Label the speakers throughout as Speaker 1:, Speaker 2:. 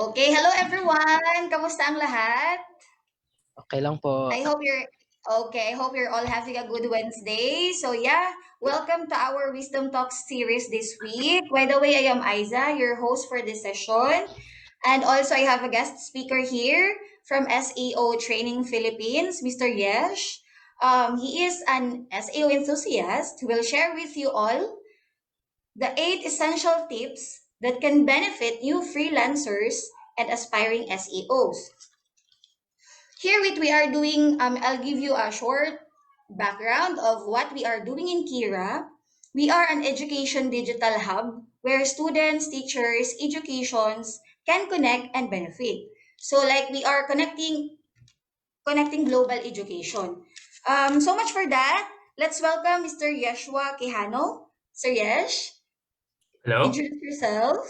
Speaker 1: Okay, hello everyone. Kamusta ang lahat?
Speaker 2: Okay lang po.
Speaker 1: I hope you're okay. I hope you're all having a good Wednesday. So yeah, welcome to our Wisdom Talks series this week. By the way, I am Aiza, your host for this session. And also I have a guest speaker here from SEO Training Philippines, Mr. Yesh. He is an SEO enthusiast who will share with you all the 8 essential tips that can benefit new freelancers and aspiring SEOs. Here, what we are doing, I'll give you a short background of what we are doing in QERA. We are an education digital hub where students, teachers, educations can connect and benefit. So, like we are connecting global education. So much for that. Let's welcome Mr. Yeshua Quijano. Sir Yesh,
Speaker 3: Hello.
Speaker 1: introduce yourself.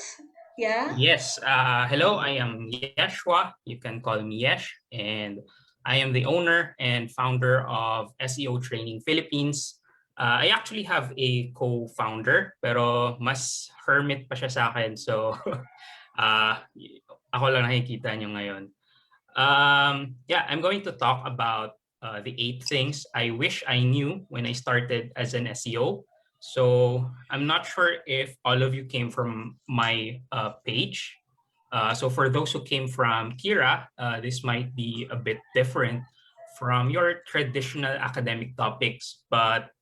Speaker 1: Yeah.
Speaker 3: Yes. Hello. I am Yeshua. You can call me Yesh, and I am the owner and founder of SEO Training Philippines. I actually have a co-founder, pero mas hermit pa siya sa akin. So, uh, ako lang nakikita niyo ngayon. Yeah, I'm going to talk about the 8 things I wish I knew when I started as an SEO. So I'm not sure if all of you came from my page. So for those who came from QERA, this might be a bit different from your traditional academic topics, but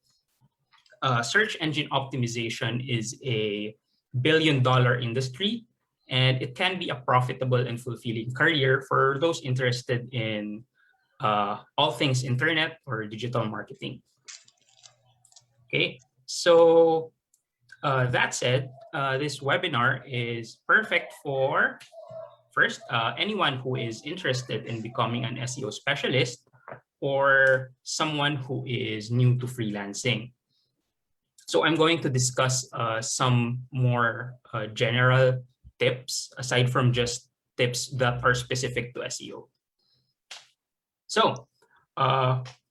Speaker 3: search engine optimization is a billion-dollar industry, and it can be a profitable and fulfilling career for those interested in all things internet or digital marketing. Okay, so that said, this webinar is perfect for first anyone who is interested in becoming an SEO specialist or someone who is new to freelancing. So I'm going to discuss some more general tips aside from just tips that are specific to SEO. So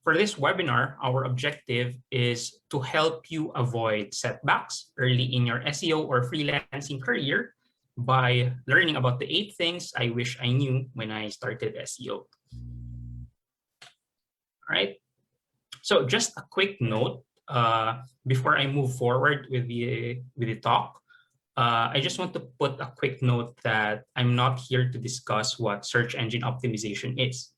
Speaker 3: for this webinar, our objective is to help you avoid setbacks early in your SEO or freelancing career by learning about the 8 things I wish I knew when I started SEO. All right. So just a quick note before I move forward with the talk. I just want to put a quick note that I'm not here to discuss what search engine optimization is.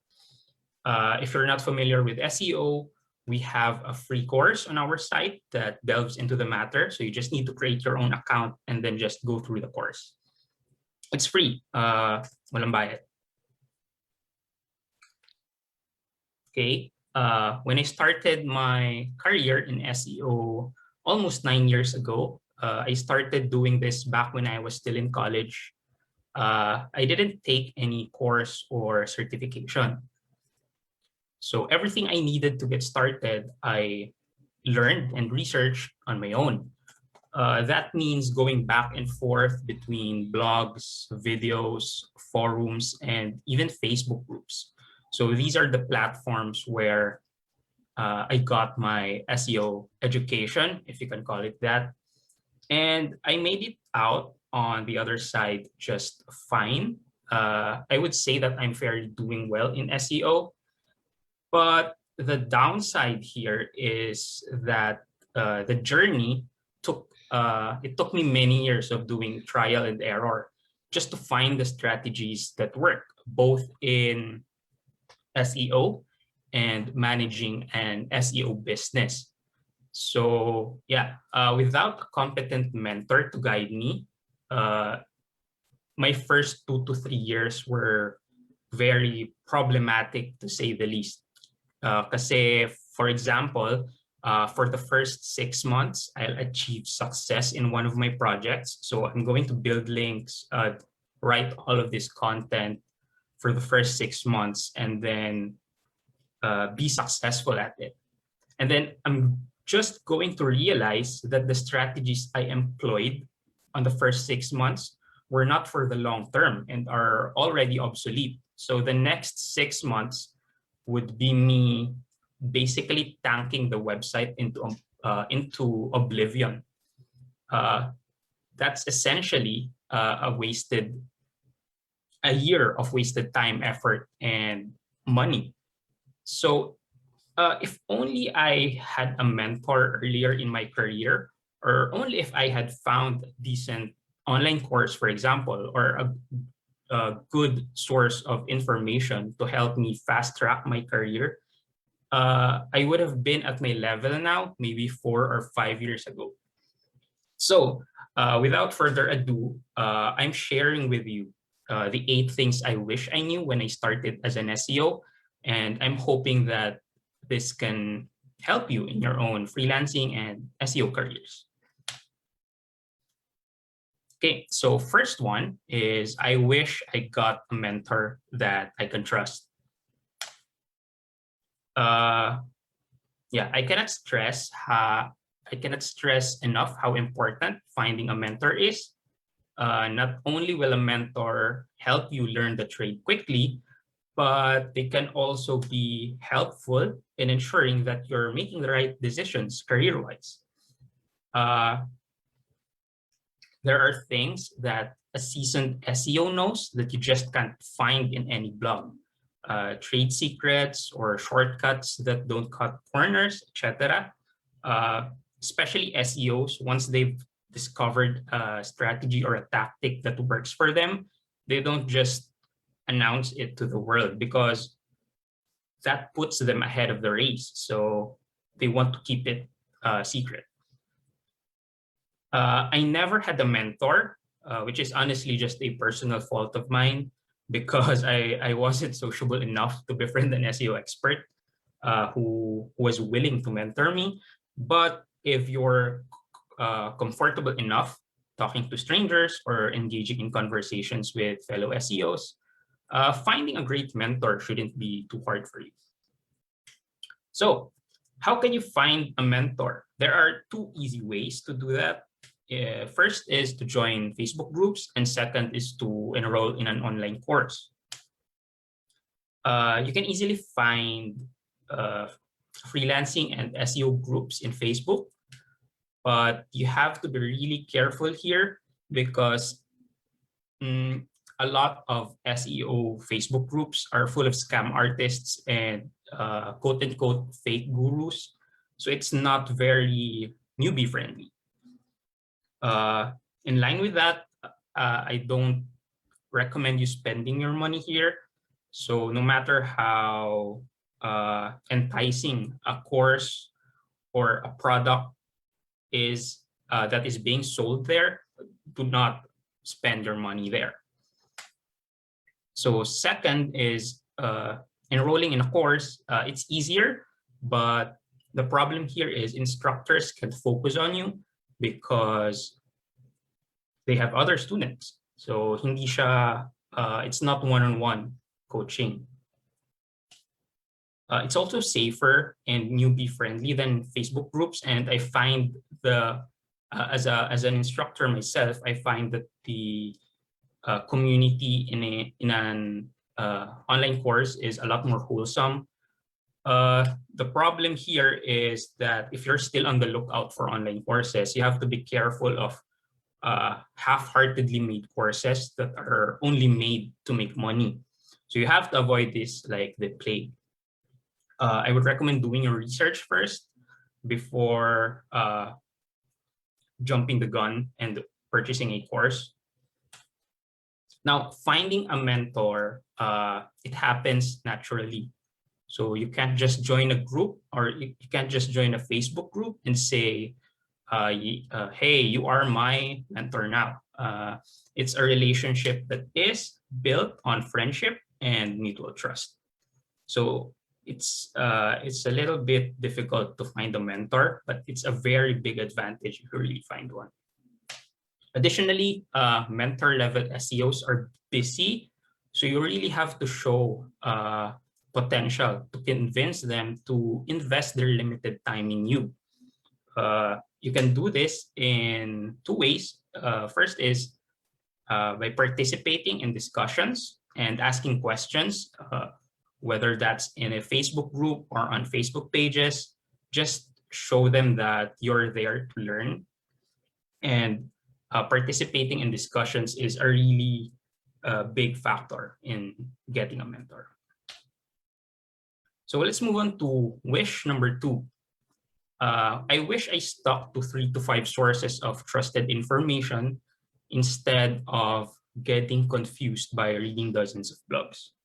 Speaker 3: If you're not familiar with SEO, we have a free course on our site that delves into the matter. So you just need to create your own account and then just go through the course. It's free. Walang bayad. Okay. When I started my career in SEO almost 9 years ago, I started doing this back when I was still in college. I didn't take any course or certification. So everything I needed to get started, I learned and researched on my own. That means going back and forth between blogs, videos, forums, and even Facebook groups. So these are the platforms where I got my SEO education, if you can call it that. And I made it out on the other side just fine. I would say that I'm fairly doing well in SEO. But the downside here is that the journey took me many years of doing trial and error just to find the strategies that work both in SEO and managing an SEO business. So yeah, without a competent mentor to guide me, my first 2 to 3 years were very problematic to say the least. Kasi, for example, for the first 6 months, I'll achieve success in one of my projects. So I'm going to build links, write all of this content for the first 6 months, and then be successful at it. And then I'm just going to realize that the strategies I employed on the first 6 months were not for the long term and are already obsolete. So the next 6 months would be me basically tanking the website into oblivion. That's essentially a wasted a year of wasted time, effort, and money. So if only I had a mentor earlier in my career, or only if I had found decent online course, for example, or a good source of information to help me fast track my career, I would have been at my level now, maybe 4 or 5 years ago. So without further ado, I'm sharing with you the 8 things I wish I knew when I started as an SEO. And I'm hoping that this can help you in your own freelancing and SEO careers. Okay, so first one is I wish I got a mentor that I can trust. Yeah, I cannot stress enough how important finding a mentor is. Not only will a mentor help you learn the trade quickly, but they can also be helpful in ensuring that you're making the right decisions career-wise. There are things that a seasoned SEO knows that you just can't find in any blog. Trade secrets or shortcuts that don't cut corners, etc. Especially SEOs, once they've discovered a strategy or a tactic that works for them, they don't just announce it to the world because that puts them ahead of the race. So they want to keep it secret. I never had a mentor, which is honestly just a personal fault of mine because I wasn't sociable enough to befriend an SEO expert who was willing to mentor me. But if you're comfortable enough talking to strangers or engaging in conversations with fellow SEOs, finding a great mentor shouldn't be too hard for you. So how can you find a mentor? There are 2 easy ways to do that. First is to join Facebook groups, and second is to enroll in an online course. You can easily find freelancing and SEO groups in Facebook, but you have to be really careful here because a lot of SEO Facebook groups are full of scam artists and quote unquote fake gurus. So it's not very newbie friendly. In line with that, I don't recommend you spending your money here. So no matter how enticing a course or a product is that is being sold there, do not spend your money there. So second is enrolling in a course. It's easier, but the problem here is instructors can focus on you because they have other students. So hindi siya, it's not one-on-one coaching. It's also safer and newbie friendly than Facebook groups. And I find as an instructor myself, I find that the community in an online course is a lot more wholesome. The problem here is that if you're still on the lookout for online courses, you have to be careful of half-heartedly made courses that are only made to make money. So you have to avoid this like the plague. I would recommend doing your research first before jumping the gun and purchasing a course. Now, finding a mentor, it happens naturally. So you can't just join a group or you can't just join a Facebook group and say, hey, you are my mentor now. It's a relationship that is built on friendship and mutual trust. So it's a little bit difficult to find a mentor, but it's a very big advantage if you really find one. Additionally, mentor level SEOs are busy, so you really have to show potential to convince them to invest their limited time in you. You can do this in 2 ways. First is by participating in discussions and asking questions, whether that's in a Facebook group or on Facebook pages. Just show them that you're there to learn. And participating in discussions is a really a big factor in getting a mentor. So let's move on to wish number 2. I wish I stuck to 3 to 5 sources of trusted information instead of getting confused by reading dozens of blogs.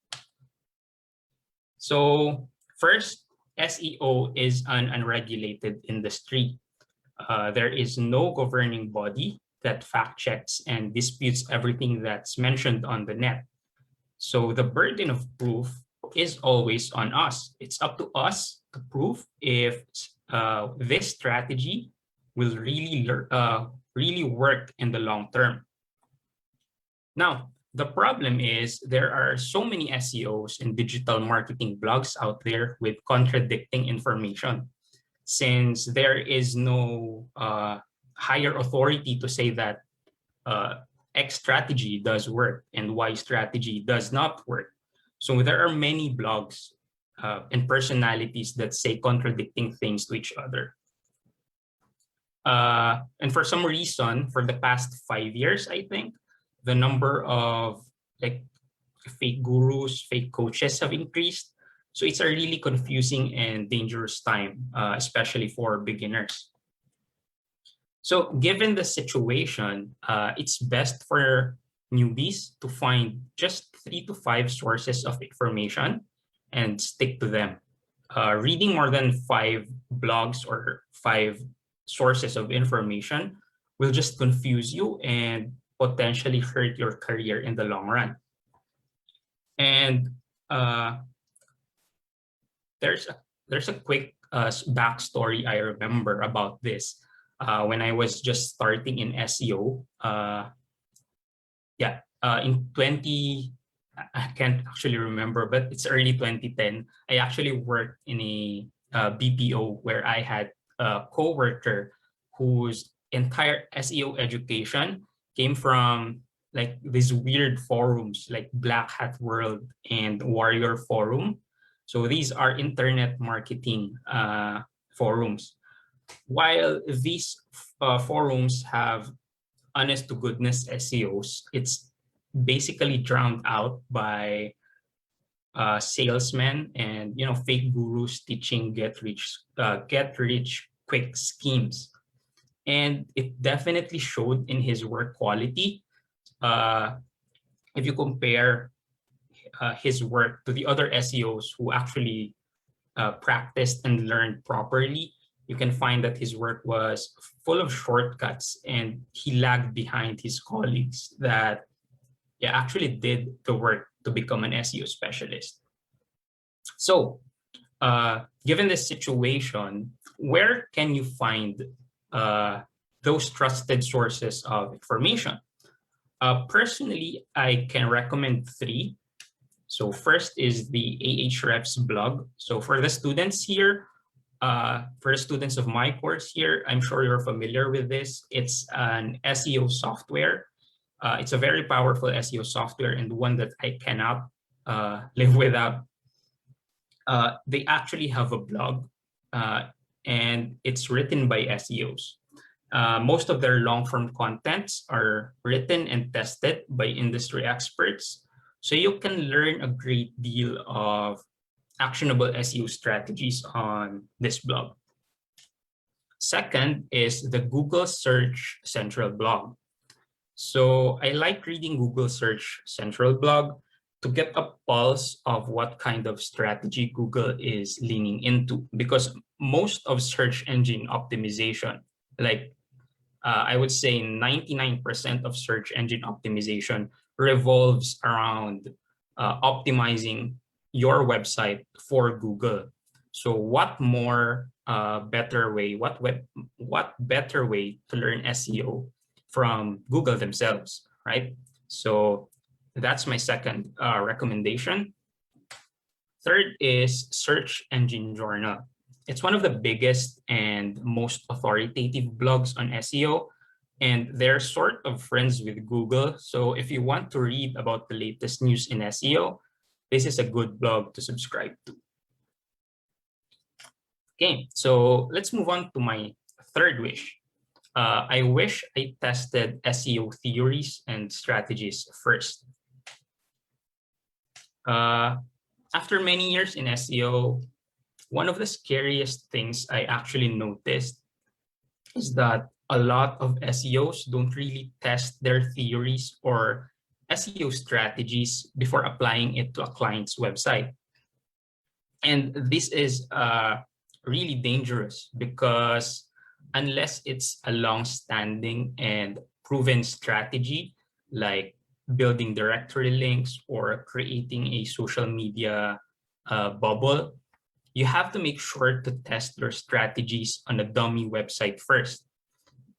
Speaker 3: So first, SEO is an unregulated industry. There is no governing body that fact checks and disputes everything that's mentioned on the net. So the burden of proof is always on us. It's up to us to prove if this strategy will really work in the long term. Now, the problem is there are so many SEOs and digital marketing blogs out there with contradicting information. Since there is no higher authority to say that X strategy does work and Y strategy does not work. So there are many blogs and personalities that say contradicting things to each other. And for some reason, for the past 5 years, I think, the number of like fake gurus, fake coaches have increased. So it's a really confusing and dangerous time, especially for beginners. So given the situation, it's best for newbies to find just 3 to 5 sources of information and stick to them. Reading more than 5 blogs or 5 sources of information will just confuse you and potentially hurt your career in the long run. And there's a quick backstory I remember about this. When I was just starting in SEO, in 20, I can't actually remember, but it's early 2010. I actually worked in a BPO where I had a coworker whose entire SEO education came from like these weird forums like Black Hat World and Warrior Forum. So these are internet marketing forums. While these forums have honest to goodness SEOs, it's basically drowned out by salesmen and fake gurus teaching get rich quick schemes. And it definitely showed in his work quality. If you compare his work to the other SEOs who actually practiced and learned properly, you can find that his work was full of shortcuts and he lagged behind his colleagues that actually did the work to become an SEO specialist. So given this situation, where can you find those trusted sources of information? Personally, I can recommend 3. So first is the Ahrefs blog. So for the students here, for the students of my course here, I'm sure you're familiar with this. It's an SEO software. It's a very powerful SEO software and one that I cannot live without. They actually have a blog and it's written by SEOs. Most of their long-form contents are written and tested by industry experts. So you can learn a great deal of actionable SEO strategies on this blog. Second is the Google Search Central blog. So I like reading Google Search Central blog to get a pulse of what kind of strategy Google is leaning into, because most of search engine optimization, like I would say 99% of search engine optimization revolves around optimizing your website for Google. So what better way to learn SEO from Google themselves, right? So that's my second recommendation. Third is Search Engine Journal. It's one of the biggest and most authoritative blogs on SEO, and they're sort of friends with Google. So if you want to read about the latest news in SEO, this is a good blog to subscribe to. Okay, so let's move on to my third wish. I wish I tested SEO theories and strategies first. Uh, After many years in SEO, one of the scariest things I actually noticed is that a lot of SEOs don't really test their theories or SEO strategies before applying it to a client's website. And this is really dangerous because unless it's a long-standing and proven strategy, like building directory links or creating a social media bubble, you have to make sure to test your strategies on a dummy website first.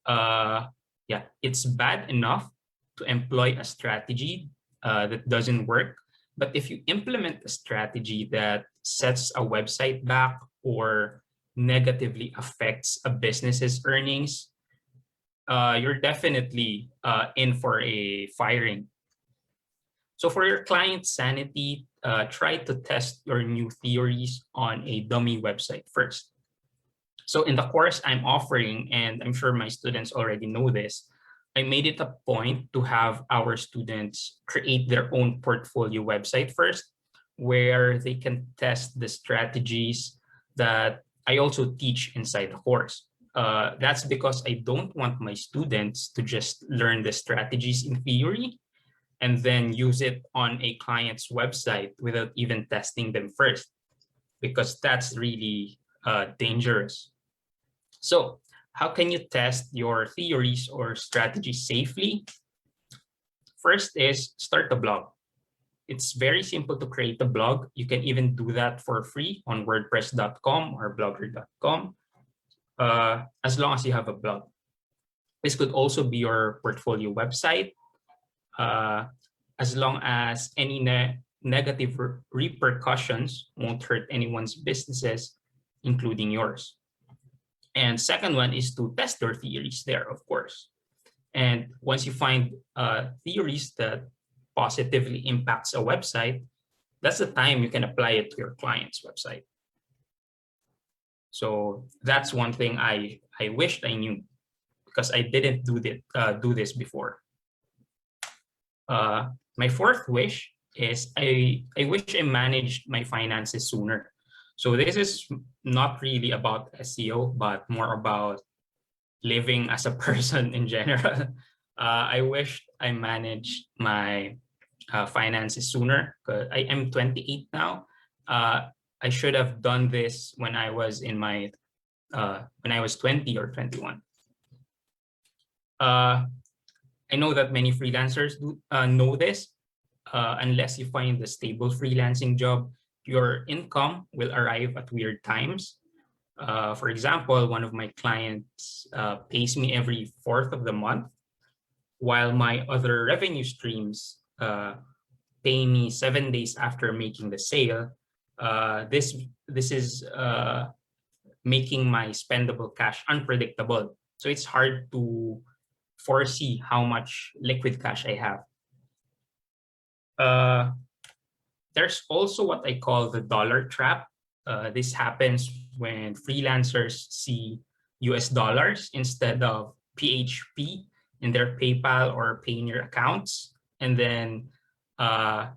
Speaker 3: Yeah, it's bad enough to employ a strategy that doesn't work. But if you implement a strategy that sets a website back or negatively affects a business's earnings, you're definitely in for a firing. So for your client's sanity, try to test your new theories on a dummy website first. So in the course I'm offering, and I'm sure my students already know this, I made it a point to have our students create their own portfolio website first, where they can test the strategies that I also teach inside the course. That's because I don't want my students to just learn the strategies in theory and then use it on a client's website without even testing them first, because that's really dangerous. So how can you test your theories or strategies safely? First is start a blog. It's very simple to create a blog. You can even do that for free on wordpress.com or blogger.com, as long as you have a blog. This could also be your portfolio website, uh, as long as any negative repercussions won't hurt anyone's businesses, including yours. And second one is to test your theories there, of course. And once you find theories that positively impacts a website, that's the time you can apply it to your client's website. So that's one thing I wished I knew, because I didn't do this before. My fourth wish is I wish I managed my finances sooner. So this is not really about SEO, but more about living as a person in general. I wish I managed my finances sooner, because I am 28 now. I should have done this when I was in my when I was 20 or 21. I know that many freelancers do know this. Unless you find a stable freelancing job, your income will arrive at weird times. For example, one of my clients pays me every fourth of the month, while my other revenue streams pay me 7 days after making the sale. This is making my spendable cash unpredictable. So it's hard to foresee how much liquid cash I have. There's also what I call the dollar trap. This happens when freelancers see US dollars instead of PHP in their PayPal or Payoneer accounts. And then the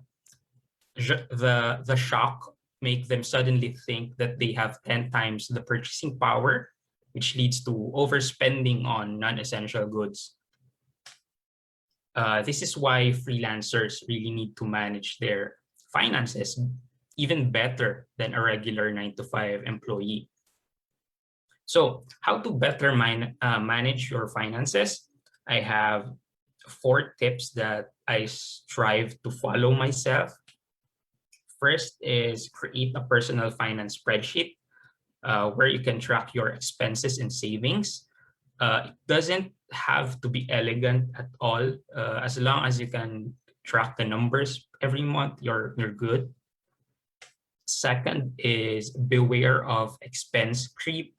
Speaker 3: shock make them suddenly think that they have 10 times the purchasing power, which leads to overspending on non-essential goods. This is why freelancers really need to manage their finances even better than a regular 9-to-5 employee. So how to better manage your finances? I have 4 tips that I strive to follow myself. First is create a personal finance spreadsheet where you can track your expenses and savings. It doesn't have to be elegant at all. As long as you can track the numbers every month, you're good. Second is beware of expense creep.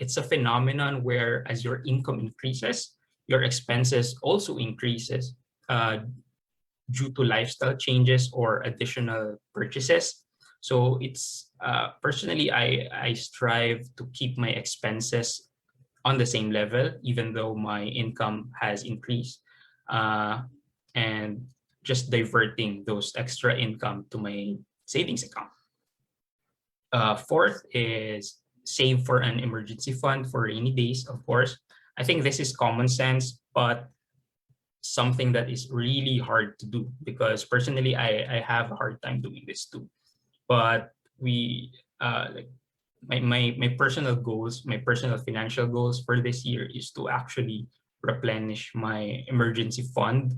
Speaker 3: It's a phenomenon where as your income increases, your expenses also increases due to lifestyle changes or additional purchases. So it's personally, I strive to keep my expenses on the same level, even though my income has increased. And just diverting those extra income to my savings account. Fourth is save for an emergency fund for rainy days, of course. I think this is common sense, but something that is really hard to do, because personally, I have a hard time doing this too. But we, like my personal goals, my personal financial goals for this year is to actually replenish my emergency fund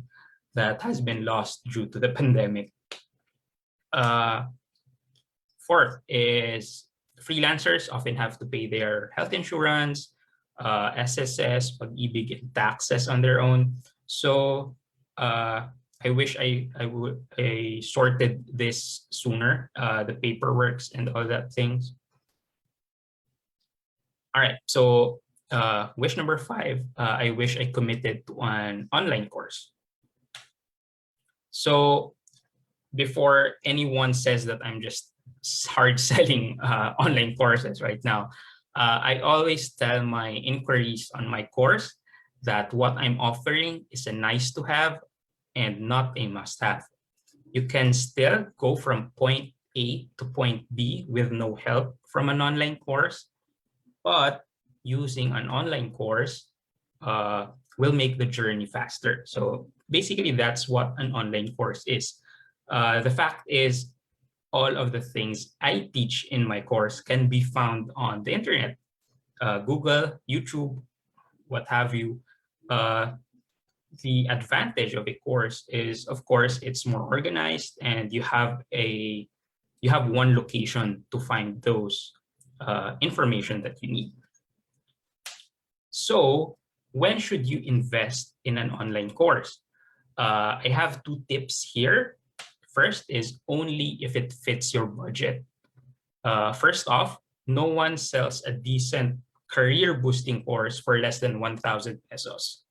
Speaker 3: that has been lost due to the pandemic. Fourth is freelancers often have to pay their health insurance, SSS, pag-ibig, and taxes on their own. So I wish I sorted this sooner, the paperworks and all that things. All right, so wish number 5, I wish I committed to an online course. So before anyone says that I'm just hard selling online courses right now, I always tell my inquiries on my course that what I'm offering is a nice to have and not a must have. You can still go from point A to point B with no help from an online course, but using an online course will make the journey faster. So basically, that's what an online course is. The fact is, all of the things I teach in my course can be found on the internet, Google, YouTube, what have you. The advantage of a course is, of course, it's more organized, and you have one location to find those information that you need. So when should you invest in an online course? I have 2 tips here. First is only if it fits your budget. First off, no one sells a decent career boosting course for less than 1,000 pesos.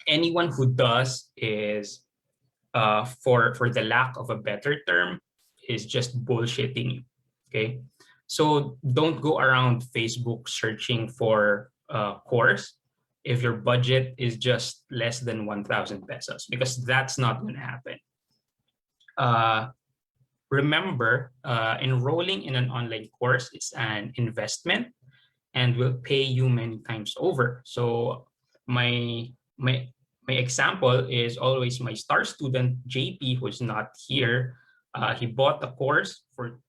Speaker 3: Anyone who does is, for the lack of a better term, is just bullshitting you. Okay, so don't go around Facebook searching for a course if your budget is just less than 1,000 pesos, because that's not going to happen. Remember, enrolling in an online course is an investment and will pay you many times over. So my example is always my star student JP, who's not here. He bought a course for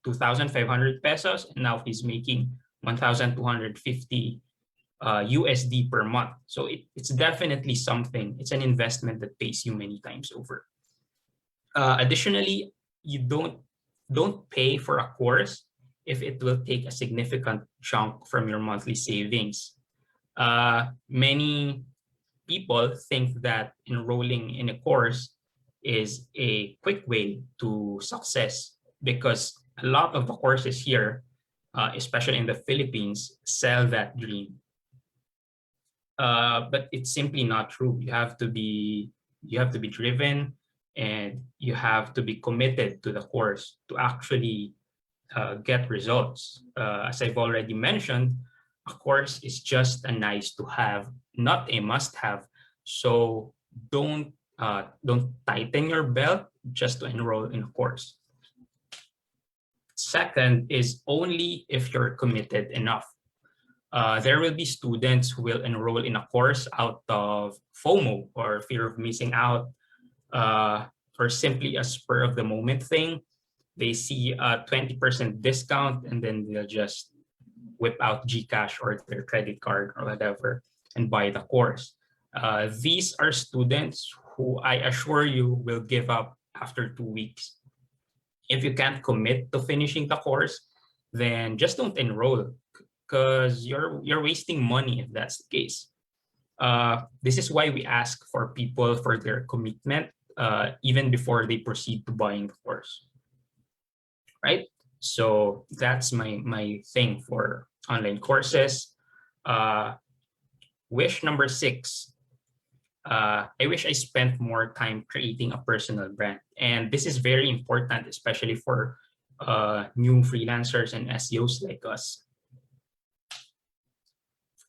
Speaker 3: 2,500 pesos, and now he's making 1,250 USD per month. So it's definitely something. It's an investment that pays you many times over. Additionally, you don't pay for a course if it will take a significant chunk from your monthly savings. Many people think that enrolling in a course is a quick way to success, because a lot of the courses here, especially in the Philippines, sell that dream. But it's simply not true. You have to be driven, and you have to be committed to the course to actually get results. As I've already mentioned, a course is just a nice to have, not a must have. So don't tighten your belt just to enroll in a course. Second is only if you're committed enough. There will be students who will enroll in a course out of FOMO, or fear of missing out, or simply a spur of the moment thing. They see a 20% discount, and then they'll just whip out GCash or their credit card or whatever and buy the course. These are students who I assure you will give up after 2 weeks. If you can't commit to finishing the course, then just don't enroll, because you're wasting money if that's the case. This is why we ask for people for their commitment even before they proceed to buying the course, right? So that's my thing for online courses. Wish number 6. I wish I spent more time creating a personal brand, and this is very important, especially for new freelancers and SEOs like us.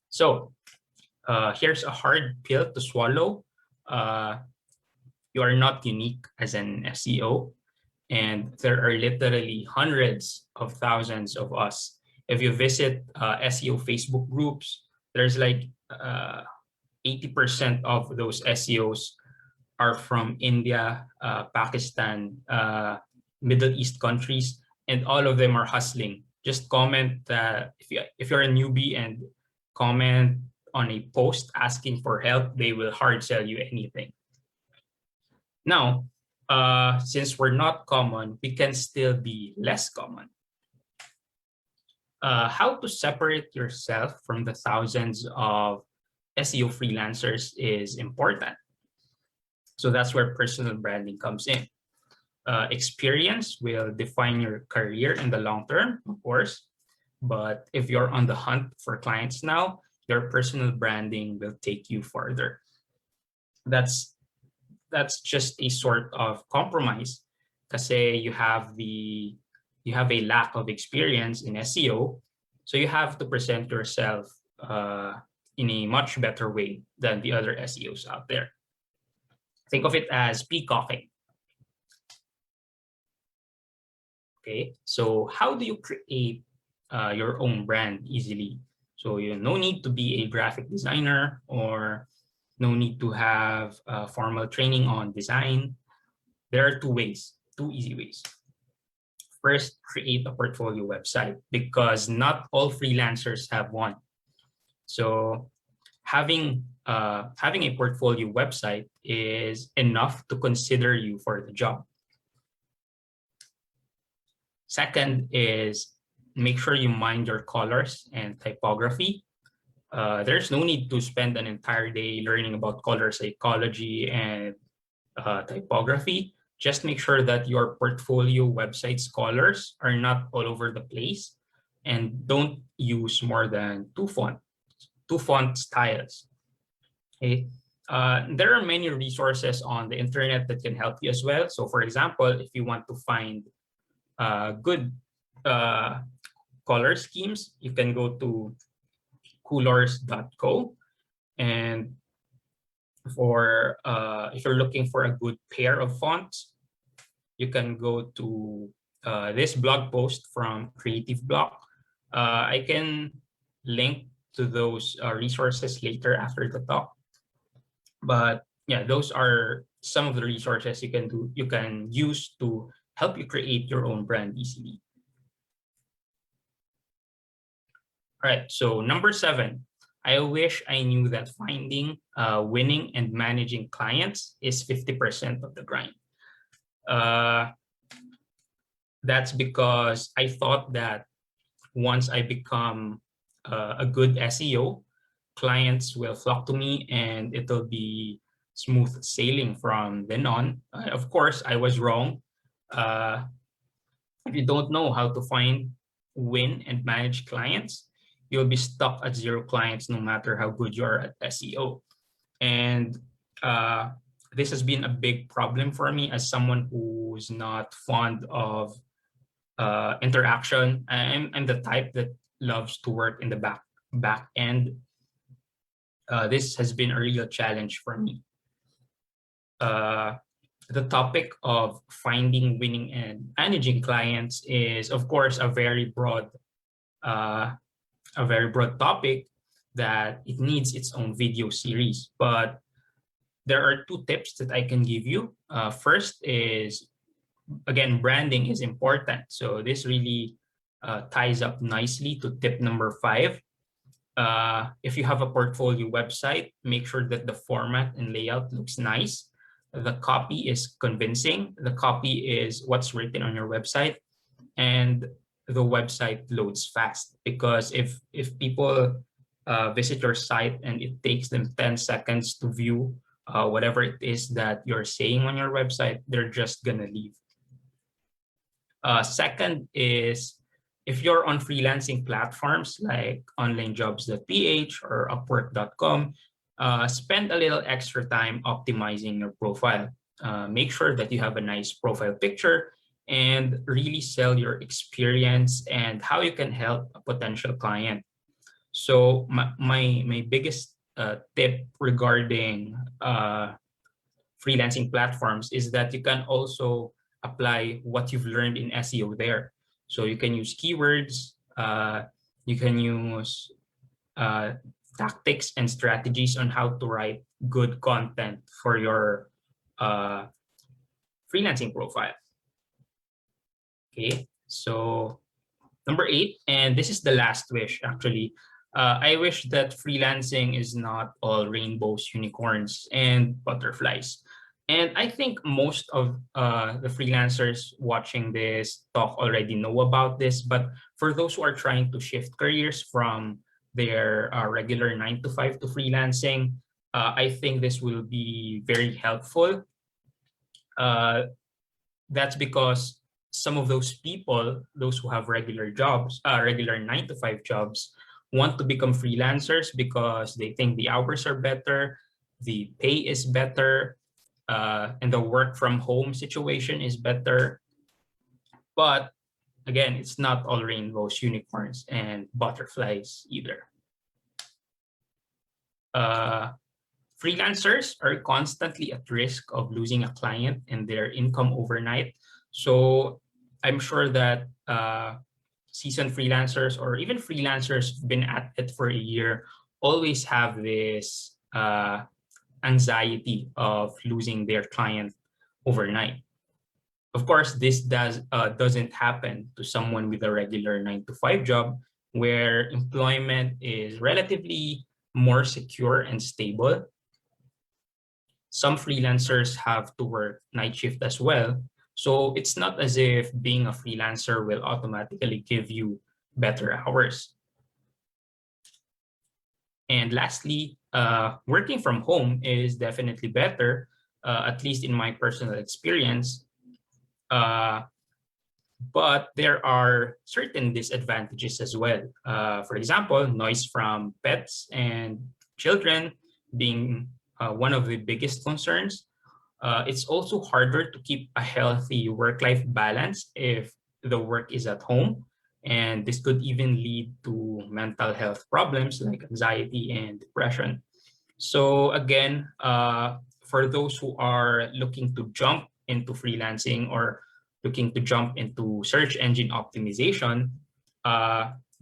Speaker 3: So here's a hard pill to swallow. You are not unique as an SEO, and there are literally hundreds of thousands of us. If you visit SEO Facebook groups, there's like 80% of those SEOs are from India, Pakistan, Middle East countries, and all of them are hustling. Just comment that if you're a newbie and comment on a post asking for help, they will hard sell you anything. Now, since we're not common, we can still be less common. How to separate yourself from the thousands of SEO freelancers is important. So that's where personal branding comes in. Experience will define your career in the long term, of course. But if you're on the hunt for clients now, your personal branding will take you further. That's just a sort of compromise. Kasi you have a lack of experience in SEO, so you have to present yourself in a much better way than the other SEOs out there. Think of it as peacocking. Okay, so how do you create your own brand easily? So no need to be a graphic designer or no need to have formal training on design. There are two easy ways. First, create a portfolio website because not all freelancers have one. So having a portfolio website is enough to consider you for the job. Second is make sure you mind your colors and typography. There's no need to spend an entire day learning about color psychology and typography. Just make sure that your portfolio website's colors are not all over the place, and don't use more than two font styles. Okay. There are many resources on the internet that can help you as well. So for example, if you want to find good color schemes, you can go to coolors.co, and for if you're looking for a good pair of fonts, you can go to this blog post from Creative Block. I can link to those resources later after the talk. But yeah, those are some of the resources you can use to help you create your own brand easily. All right, so number 7, I wish I knew that finding, winning, and managing clients is 50% of the grind. That's because I thought that once I become a good SEO, clients will flock to me and it'll be smooth sailing from then on. Of course, I was wrong. If you don't know how to find, win, and manage clients, you'll be stuck at 0 clients no matter how good you are at SEO. And this has been a big problem for me as someone who's not fond of interaction. I'm the type that loves to work in the back end. This has been a real challenge for me. The topic of finding, winning, and managing clients is, of course, a very broad topic that it needs its own video series. But there are 2 tips that I can give you. First is, again, branding is important. So this really ties up nicely to tip number 5. If you have a portfolio website, make sure that the format and layout looks nice. The copy is convincing. The copy is what's written on your website, and the website loads fast. Because if people visit your site and it takes them 10 seconds to view whatever it is that you're saying on your website, they're just gonna leave. Second is, if you're on freelancing platforms like onlinejobs.ph or upwork.com, spend a little extra time optimizing your profile. Make sure that you have a nice profile picture and really sell your experience and how you can help a potential client. So my biggest tip regarding freelancing platforms is that you can also apply what you've learned in SEO there. So you can use keywords, you can use uh, tactics and strategies on how to write good content for your uh, freelancing profile. Okay, so number 8, and this is the last wish actually. I wish that freelancing is not all rainbows, unicorns, and butterflies. And I think most of the freelancers watching this talk already know about this. But for those who are trying to shift careers from their regular 9 to 5 to freelancing, I think this will be very helpful. Uh, that's because some of those people, those who have regular jobs, regular 9 to 5 jobs, want to become freelancers because they think the hours are better, the pay is better, and the work from home situation is better. But again, it's not all rainbows, unicorns, and butterflies either. Uh, Freelancers are constantly at risk of losing a client and their income overnight. So I'm sure that seasoned freelancers or even freelancers who've been at it for a year always have this anxiety of losing their client overnight. Of course, this doesn't happen to someone with a regular 9 to 5 job where employment is relatively more secure and stable. Some freelancers have to work night shift as well. So it's not as if being a freelancer will automatically give you better hours. And lastly, working from home is definitely better, at least in my personal experience. Uh, but there are certain disadvantages as well. For example, noise from pets and children being one of the biggest concerns. It's also harder to keep a healthy work-life balance if the work is at home. And this could even lead to mental health problems like anxiety and depression. So again, for those who are looking to jump into freelancing or looking to jump into search engine optimization,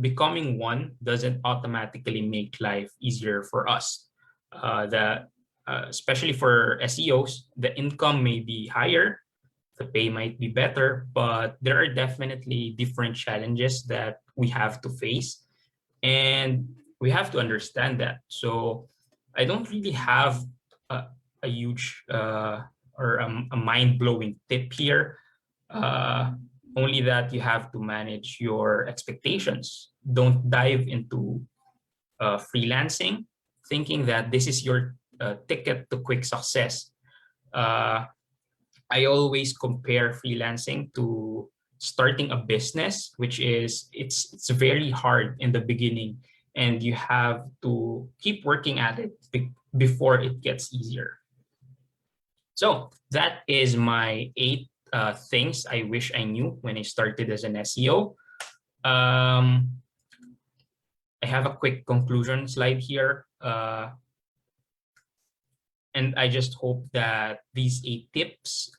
Speaker 3: becoming one doesn't automatically make life easier for us. Especially for SEOs, the income may be higher, the pay might be better, but there are definitely different challenges that we have to face, and we have to understand that. So I don't really have a huge or a mind-blowing tip here. Uh, Only that you have to manage your expectations. Don't dive into freelancing thinking that this is your ticket to quick success. Uh, I always compare freelancing to starting a business, which is it's very hard in the beginning, and you have to keep working at it before it gets easier. So that is my 8 things I wish I knew when I started as an SEO. Um, I have a quick conclusion slide here. And I just hope that these 8 tips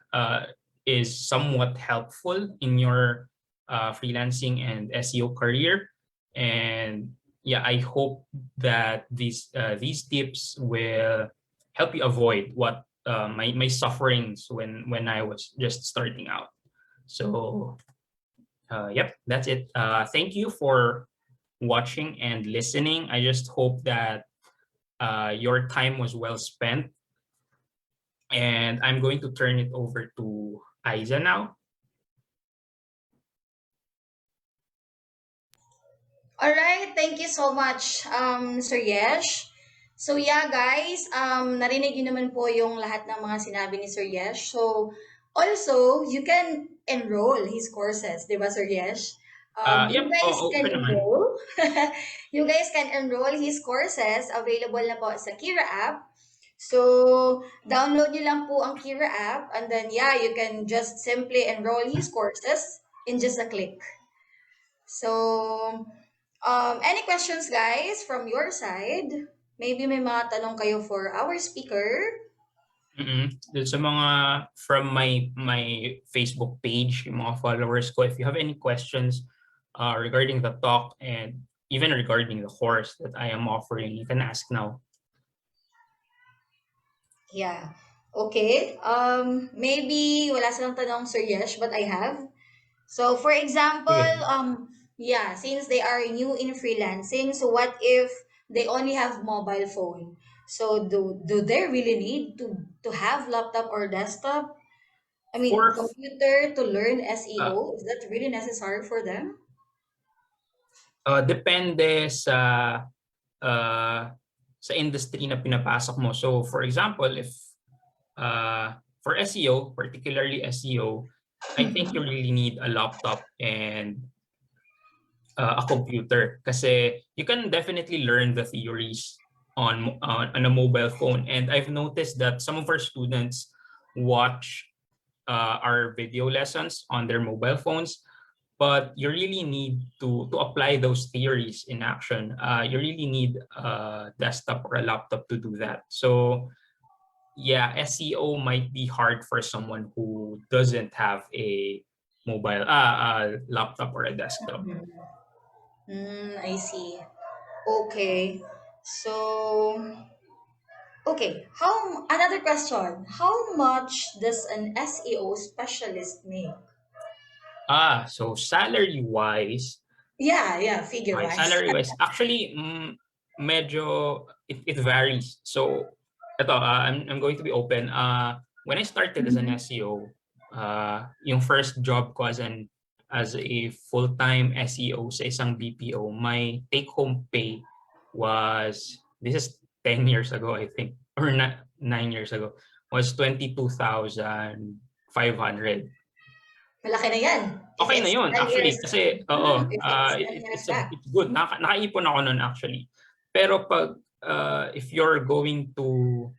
Speaker 3: is somewhat helpful in your freelancing and SEO career. And yeah, I hope that these tips will help you avoid what my sufferings when I was just starting out. So yep, that's it. Thank you for watching and listening. I just hope that your time was well spent, and I'm going to turn it over to Aiza now.
Speaker 1: All right, thank you so much, Sir Yesh. So yeah, guys, narinig niyo naman po yung lahat ng mga sinabi ni Sir Yesh. So also, you can enroll his courses, di ba, Sir Yesh? You
Speaker 3: Yep,
Speaker 1: guys can
Speaker 3: open naman.
Speaker 1: enroll. You guys can enroll his courses. Available na po sa QERA app. So, download nyo lang po ang QERA app, and then yeah, you can just simply enroll his courses in just a click. So, any questions, guys, from your side? Maybe may mga tanong kayo for our speaker.
Speaker 3: Dun sa mga from my Facebook page, yung mga followers ko, if you have any questions regarding the talk and even regarding the course that I am offering, you can ask now.
Speaker 1: Yeah. Okay. Maybe wala silang tanong, Sir Yesh, but I have. So, for example,
Speaker 3: Okay.
Speaker 1: yeah, since they are new in freelancing, so what if they only have mobile phone? So, do they really need to have laptop or desktop? I mean,
Speaker 3: For
Speaker 1: computer to learn
Speaker 3: uh,
Speaker 1: SEO? Is that really necessary for them?
Speaker 3: depende uh, sa industry na pinapasok mo. So for example, if for SEO, particularly SEO, I think you really need a laptop and a computer kasi you can definitely learn the theories on a mobile phone. And I've noticed that some of our students watch our video lessons on their mobile phones, but you really need to apply those theories in action. You really need a desktop or a laptop to do that. So yeah, SEO might be hard for someone who doesn't have a a laptop or a desktop.
Speaker 1: I see. Okay. So, okay. Another question. How much does an SEO specialist make?
Speaker 3: So salary wise,
Speaker 1: Yeah, figure
Speaker 3: okay,
Speaker 1: wise.
Speaker 3: salary wise, actually, medyo it varies. So, ito, I'm going to be open. When I started as an
Speaker 1: Mhm.
Speaker 3: SEO, yung first job ko as a full-time SEO sa isang BPO, my take-home pay was, this is 10 years ago, I think, or 9 years ago, was 22,500.
Speaker 1: Malaki na yan. If
Speaker 3: Okay na
Speaker 1: it's
Speaker 3: yun
Speaker 1: 10 years,
Speaker 3: actually kasi oo,
Speaker 1: if it's 10 years back.
Speaker 3: it's good. Nakaipon ako noon actually. Pero pag if you're going to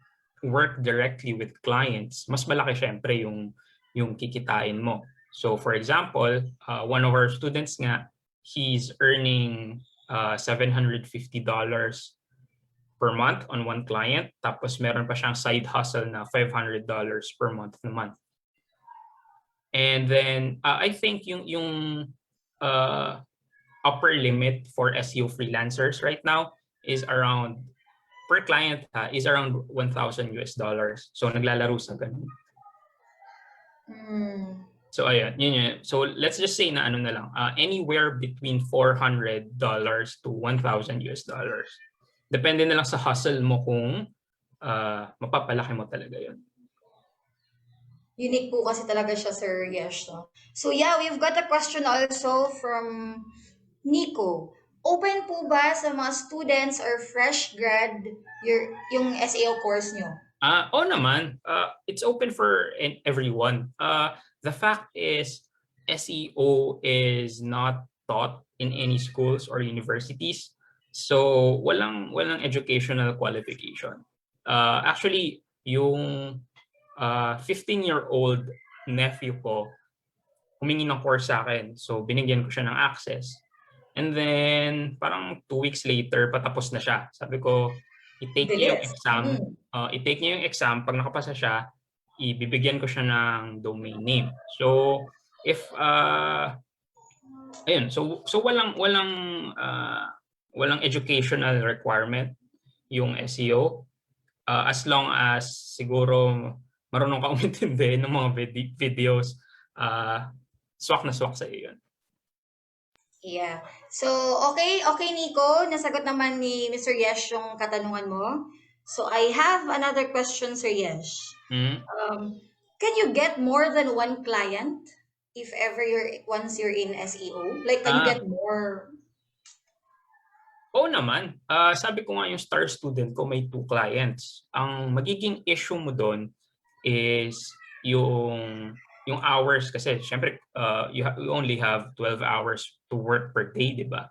Speaker 3: work directly with clients, mas malaki syempre yung kikitain mo. So for example, one of our students nga, he's earning $750 per month on one client, tapos meron pa siyang side hustle na $500 per month. And then I think yung uh, upper limit for SEO freelancers right now is around per client is around 1,000 US dollars. So naglalaro sa ganun.
Speaker 1: Hmm.
Speaker 3: So ayan, yun. So let's just say na ano na lang, anywhere between $400 to 1,000 US dollars. Depende na lang sa hustle mo kung mapapalaki mo talaga yun.
Speaker 1: Unique po kasi talaga siya, Sir Yesh. No? So yeah, we've got a question also from Nico. Open po ba sa mga students or fresh grad yung SEO course nyo?
Speaker 3: Oo naman, it's open for everyone. The fact is, SEO is not taught in any schools or universities. So walang educational qualification. Actually, yung 15-year-old nephew ko humingi ng course sa akin. So binigyan ko siya ng access. And then parang 2 weeks later patapos na siya. Sabi ko, i-take niya yung
Speaker 1: Bilis.
Speaker 3: exam. I-take niya yung exam. Pag nakapasa siya, ibibigyan ko siya ng domain name. So if ayun, so walang educational requirement yung SEO, as long as siguro marunong ka umintindi ng mga videos, swak na swak sa iyo yun.
Speaker 1: Yeah. So, okay Nico, nasagot naman ni Mr. Yesh yung katanungan mo. So, I have another question, Sir Yesh. Can you get more than one client if ever once you're in SEO? Like, can you get more?
Speaker 3: Oo naman. Sabi ko nga yung star student ko may 2 clients. Ang magiging issue mo doon is yung hours kasi syempre you only have 12 hours to work per day, di ba?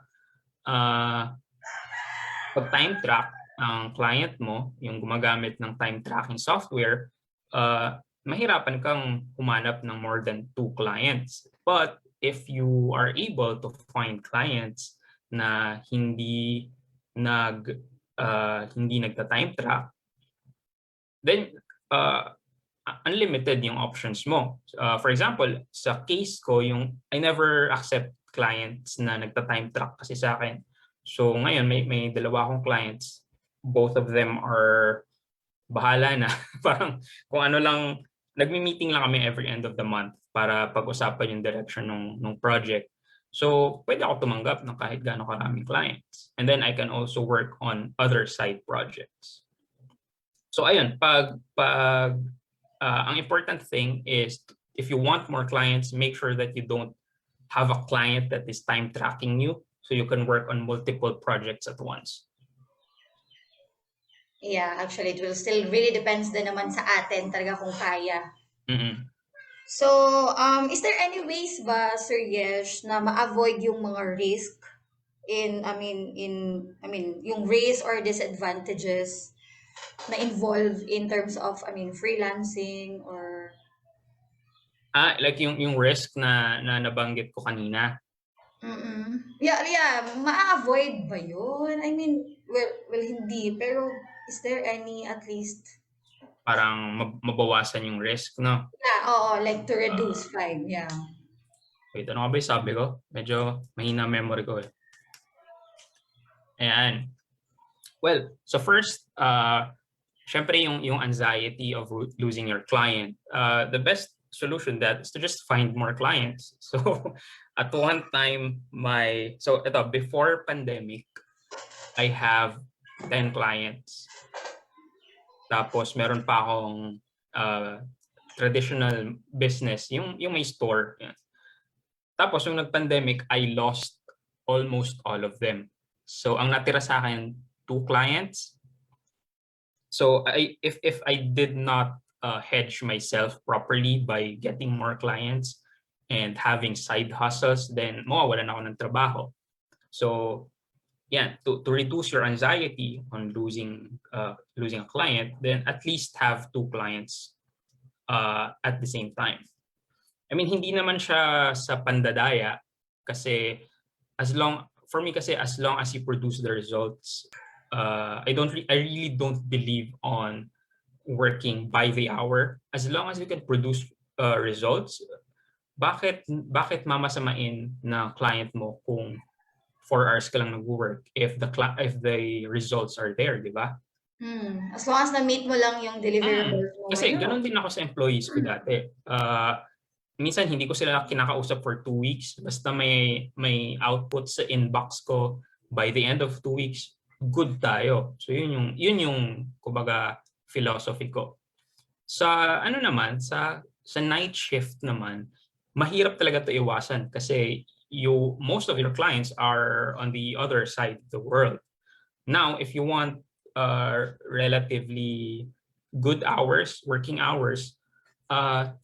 Speaker 3: Pag time track ang client mo, yung gumagamit ng time tracking software, mahirapan kang humanap ng more than 2 clients. But if you are able to find clients na hindi nagta-time track, then unlimited yung options mo. For example, sa case ko, I never accept clients na nagta-time track kasi sa akin. So ngayon, may dalawa akong clients. Both of them are bahala na. Parang kung ano lang, nagmi-meeting lang kami every end of the month para pag-usapan yung direction ng project. So pwede ako tumanggap ng kahit gaano karaming clients. And then I can also work on other side projects. So ayun, ang important thing is if you want more clients, make sure that you don't have a client that is time tracking you so you can work on multiple projects at once.
Speaker 1: Yeah, actually, it will still really depends din naman sa atin talaga kung kaya. So, is there any ways ba, Sir Yesh, na ma-avoid yung mga risk yung risk or disadvantages na involved in terms of, freelancing or...
Speaker 3: Like yung risk na nabanggit ko kanina.
Speaker 1: Yeah, ma-avoid ba yun? Well, hindi. Pero, is there any at least...
Speaker 3: Parang mabawasan yung risk, no?
Speaker 1: Yeah, oo, like to reduce, fine, yeah.
Speaker 3: Wait, ano nga ba yung sabi ko? Medyo mahina memory ko eh. Ayan. Well, so first, syempre yung anxiety of losing your client. The best solution that is to just find more clients. So at one time, before pandemic, I have 10 clients. Tapos meron pa akong traditional business, yung may store. Yan. Tapos yung nag-pandemic, I lost almost all of them. So ang natira sa akin, 2 clients. So if I did not hedge myself properly by getting more clients and having side hustles, then mawawalan ako ng trabaho. So yeah, to reduce your anxiety on losing a client, then at least have 2 clients at the same time. I mean, hindi naman siya sa pandadaya kasi as long as you produce the results, I really don't believe on working by the hour. As long as you can produce results, bakit mamasamain na client mo kung 4 hours ka lang nag-work if the results are there, di ba?
Speaker 1: As long as na-meet mo lang yung deliverables mo.
Speaker 3: Kasi ganun din ako sa employees ko dati. Minsan hindi ko sila kinakausap for 2 weeks. Basta may output sa inbox ko by the end of 2 weeks, good tayo. So yun yung kumbaga philosophy ko. Sa sa night shift naman, mahirap talaga 'to iwasan kasi most of your clients are on the other side of the world. Now, if you want relatively good working hours,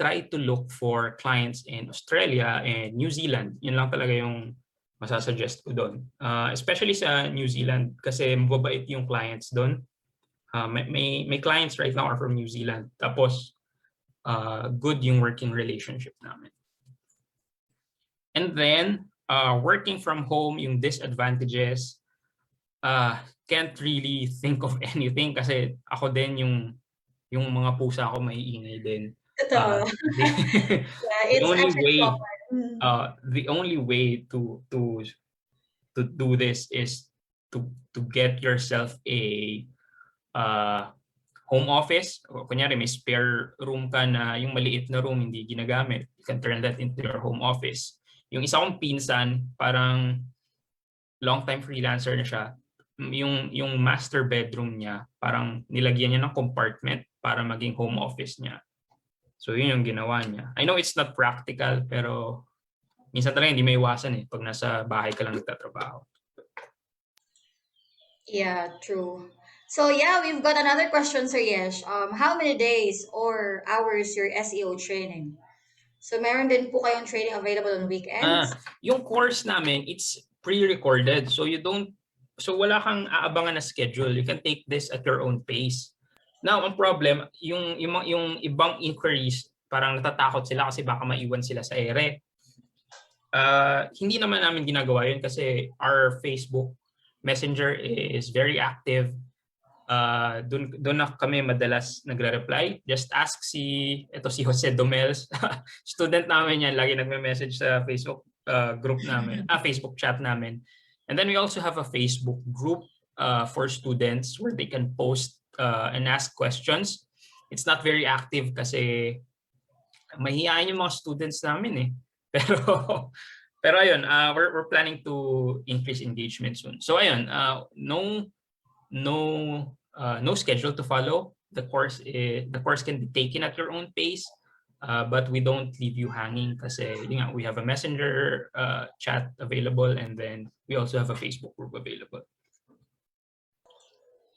Speaker 3: try to look for clients in Australia and New Zealand. Yun lang talaga yung masasuggest ko doon. Especially sa New Zealand kasi mababait yung clients doon. May clients right now are from New Zealand. Tapos, good yung working relationship namin. And then, working from home, yung disadvantages, can't really think of anything kasi ako din yung mga pusa ko may ingay din.
Speaker 1: Yeah, it's actually common.
Speaker 3: The only way to do this is to get yourself a home office. Kunyari may spare room ka na yung maliit na room hindi ginagamit, you can turn that into your home office. Yung isa kong pinsan, parang long time freelancer na siya, yung master bedroom niya, parang nilagyan niya ng compartment para maging home office niya. So yun yung ginawa niya. I know it's not practical, pero minsan talaga hindi may iwasan pag nasa bahay ka lang nagtatrabaho.
Speaker 1: Yeah, true. So yeah, we've got another question, Sir Yesh. How many days or hours your SEO training? So meron din po kayong training available on weekends?
Speaker 3: Yung course namin, it's pre-recorded. So wala kang aabangan na schedule. You can take this at your own pace. Now, ang problem, yung ibang inquiries, parang natatakot sila kasi baka maiwan sila sa ere. Hindi naman namin ginagawa yun kasi our Facebook Messenger is very active. Doon na kami madalas nagre-reply. Just ask ito si Jose Domels. Student namin yan. Lagi nagme-message sa Facebook group namin, Facebook chat namin. And then we also have a Facebook group for students where they can post and ask questions. It's not very active kasi mahihain yung mga students namin eh. Pero ayun, we're planning to increase engagement soon. So ayun, no schedule to follow. The course can be taken at your own pace, but we don't leave you hanging kasi we have a messenger chat available, and then we also have a Facebook group available.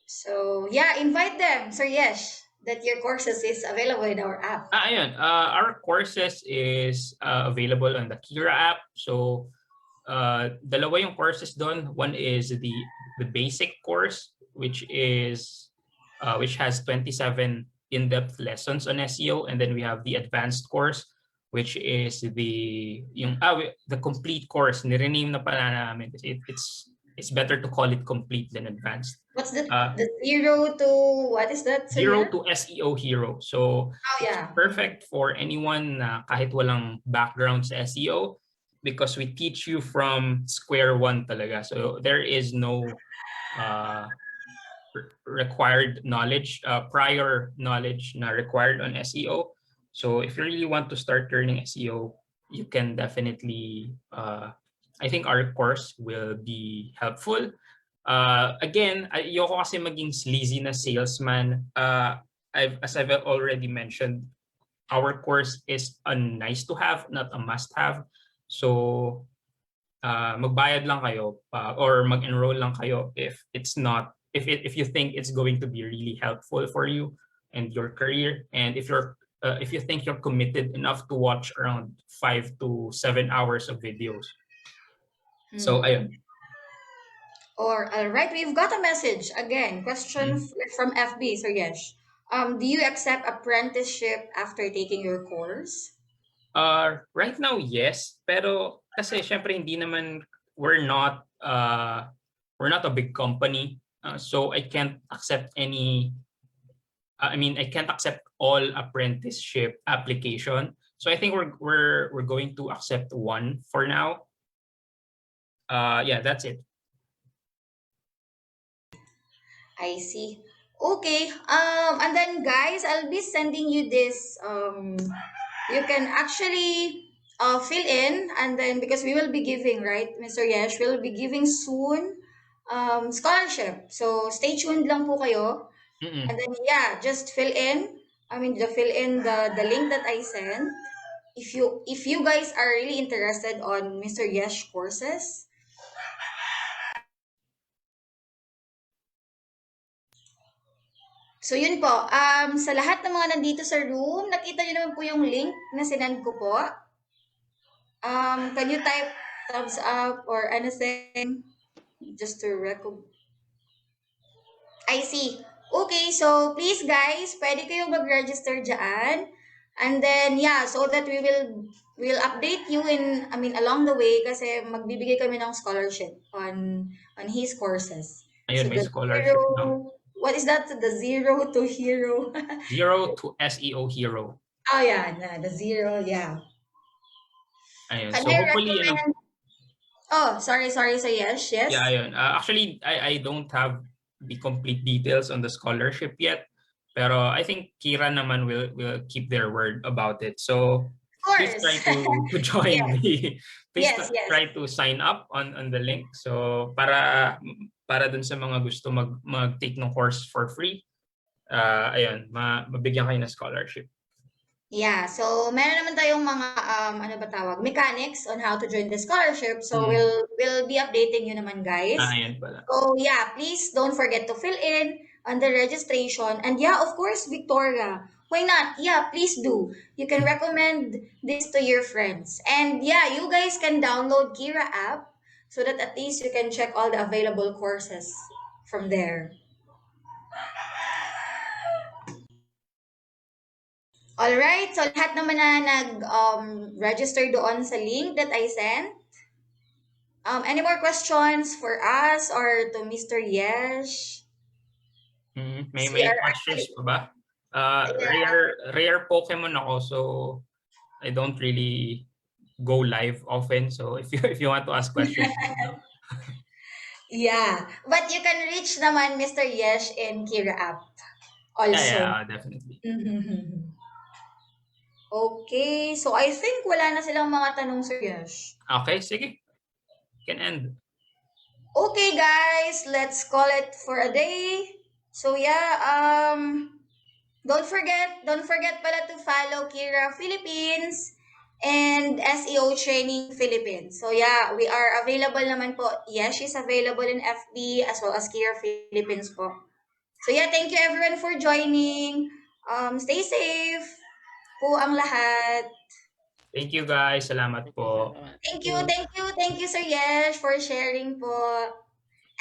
Speaker 1: So yeah, invite them, Sir Yesh, that your courses is available in our app.
Speaker 3: Ayun, our courses is available on the QERA app. So dalawa yung courses doon. One is the basic course, which has 27 in-depth lessons on SEO, and then we have the advanced course, which is the complete course. Nirename na pala namin. It's better to call it complete than advanced.
Speaker 1: What's the zero to what is that?
Speaker 3: Zero to SEO Hero. So
Speaker 1: yeah,
Speaker 3: it's perfect for anyone na kahit walang background sa SEO, because we teach you from square one talaga. So there is no required knowledge, prior knowledge na required on SEO. So if you really want to start learning SEO, you can definitely, I think our course will be helpful. Again, ayoko kasi maging sleazy na salesman. As I've already mentioned, our course is a nice to have, not a must have. So magbayad lang kayo or mag-enroll lang kayo if you think it's going to be really helpful for you and your career, and if you think you're committed enough to watch around 5 to 7 hours of videos. So ayun.
Speaker 1: All right, we've got a message again. Question from FB, Sir Yesh. Do you accept apprenticeship after taking your course?
Speaker 3: Right now, yes. Pero kasi syempre we're not a big company. So I can't accept I can't accept all apprenticeship application. So I think we're going to accept one for now. Yeah, that's it.
Speaker 1: I see. Okay. And then guys, I'll be sending you this. You can actually fill in, and then because we will be giving, right, Mr. Yesh, we'll be giving soon scholarship. So stay tuned lang po kayo. And then yeah, just fill in. Fill in the link that I sent. If you guys are really interested on Mr. Yesh courses. So yun po, sa lahat ng mga nandito sa room, nakita nyo naman po yung link na sinend ko po. Can you type thumbs up or anything just to recognize? I see. Okay, so please guys, pwede kayong mag-register dyan. And then yeah, so that we'll update you along the way kasi magbibigay kami ng scholarship on his courses.
Speaker 3: Ayun,
Speaker 1: So
Speaker 3: may scholarship
Speaker 1: zero, what is that? The zero to hero.
Speaker 3: Zero to SEO Hero.
Speaker 1: Oh yeah, the zero, yeah.
Speaker 3: Ayun.
Speaker 1: Can
Speaker 3: So
Speaker 1: I
Speaker 3: hopefully,
Speaker 1: recommend? Oh, sorry. So yes.
Speaker 3: yeah, ayun. Actually, I don't have the complete details on the scholarship yet, pero I think Kira naman will keep their word about it. So please try to join please try to sign up on the link. So para dun sa mga gusto mag-take ng course for free, ayun, mabigyan kayo ng scholarship.
Speaker 1: Yeah, so meron naman tayong mga mechanics on how to join the scholarship. So we'll be updating you naman, guys.
Speaker 3: Ayan pala.
Speaker 1: So yeah, please don't forget to fill in on the registration. And yeah, of course, Victoria. Why not? Yeah, please do. You can recommend this to your friends. And yeah, you guys can download QERA app so that at least you can check all the available courses from there. Alright, so lahat naman na nag-register doon sa link that I sent. Any more questions for us or to Mr. Yesh? So we
Speaker 3: May
Speaker 1: are
Speaker 3: questions
Speaker 1: actually,
Speaker 3: pa ba?
Speaker 1: yeah,
Speaker 3: Rare Pokemon ako, so I don't really go live often. So if you want to ask questions, let me know.
Speaker 1: yeah. But you can reach naman Mr. Yesh in Kira app
Speaker 3: Yeah,
Speaker 1: also.
Speaker 3: definitely.
Speaker 1: Mhm. Okay, so I think wala na silang mga tanong, Sir Yesh.
Speaker 3: Okay, sige. Can end.
Speaker 1: Okay, guys, let's call it for a day. So yeah, don't forget pala to follow QERA Philippines and SEO Training Philippines. So yeah, we are available naman po. Yes, she's available in FB as well as QERA Philippines po. So yeah, thank you everyone for joining. Stay safe po ang lahat.
Speaker 3: Thank you guys. Salamat po.
Speaker 2: Salamat
Speaker 1: Thank you,
Speaker 2: po.
Speaker 1: thank you, thank you, Sir Yesh, for sharing po.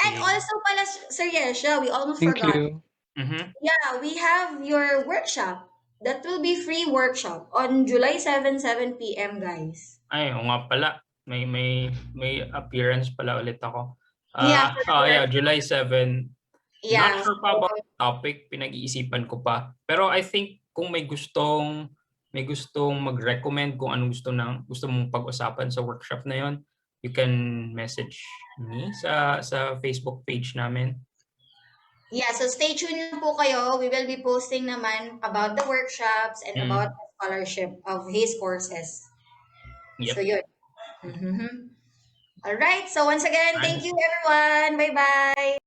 Speaker 1: And
Speaker 3: Sige.
Speaker 1: also pala, Sir Yesh, yeah, we almost
Speaker 2: Thank
Speaker 1: forgot.
Speaker 2: you.
Speaker 3: Mhm.
Speaker 1: Yeah, we have your workshop. That will be free workshop on July 7, 7 p.m., guys.
Speaker 3: Ay, oo nga pala. May appearance pala ulit ako.
Speaker 1: Yeah, for the
Speaker 3: Yeah,
Speaker 1: workshop.
Speaker 3: July 7. Not
Speaker 1: Yeah.
Speaker 3: sure pa about the topic, pinag-iisipan ko pa. Pero I think kung may gustong mag-recommend kung anong gusto mong pag-usapan sa workshop na 'yon, you can message me sa Facebook page namin.
Speaker 1: Yeah, so stay tuned lang po kayo. We will be posting naman about the workshops and about the scholarship of his courses. So
Speaker 3: Yep.
Speaker 1: yun. Mhm. All right. So once again, thank
Speaker 3: Ay.
Speaker 1: you everyone. Bye-bye.